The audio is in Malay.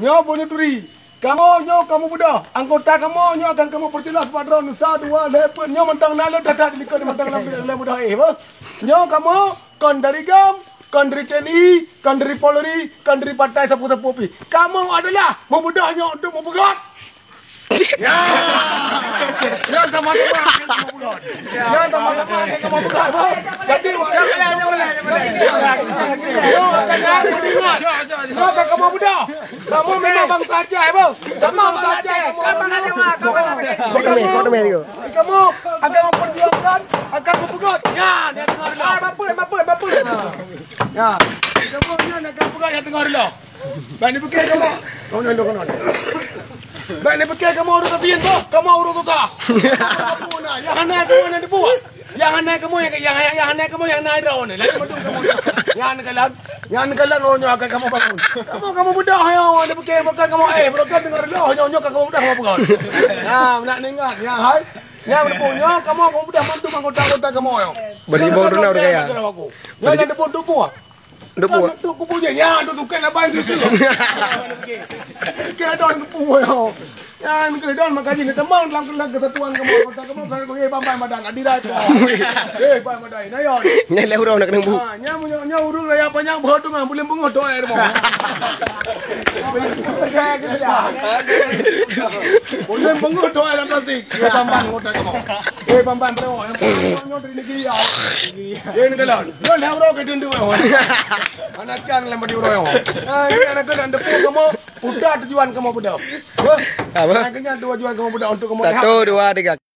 Nyo punya turi. Kamu muda. Anggota kamu akan kamu perjelas pada nusa dua lepas. Nyo mentang nalo dadah dilikut mentang nalo muda ba. Nyo kamu kon dari gam, kon dari TNI, kon dari Polri, kon dari partai sapu-sapu pi. Kamu adalah memudahnya untuk mempegat. Ya. Ya sama-sama kamu buat. Ya sama-sama kamu buat. Jadi boleh. Yo kamu budak. Kamu memang bangsa Aceh, bos. Kamu bangsa Aceh. Kamu akan memperjuangkan, akan mempegat. Ya, dia dengar dulu. Bapur. Ya. Kamu ni akan pegat yang dengar dulu. Bani pakai kamu. Kau nak. Baik ni pakai kamu urut tapian tu. Kamu urut tu tak. Yang anak kamu yang dibuat. Yang anak kamu yang naik rawan ni. Lagi betul kamu. Yang kalah nonyo akan kamu bangun. Kamu budak yo. Dia pakai kamu budak dengar dulu. Nonyo kamu budak kamu bangun. Nak dengar. Yang hai. Yang punya kamu budak mantu anggota kamu yo. Beri baru nak kaya. Yang ada debu. Debu. Aku punya. Ya, tu kan apa itu. Kedon kepu yo. Yan kedon makanya ni temang dalam kesatuan kamu. Kamu bambai madang adirai po. Bambai madai na yon. Nyai le urang nak nang bu. Nya urang raya panjang bodoh ngam boleh bengot doa mo. Boleh bengot doa dalam plastik. Bambai ngota kamu. Bambai bro. Nyo dari negeri ya. Yan kedon. Yo le urang ke dundu yo. Anak kan lemah di urang yo. Ini anak kedon depu kamu. Udah tujuan kamu budak. Apa? Akhirnya tujuan kamu budak untuk kamu. 1, 2, 3.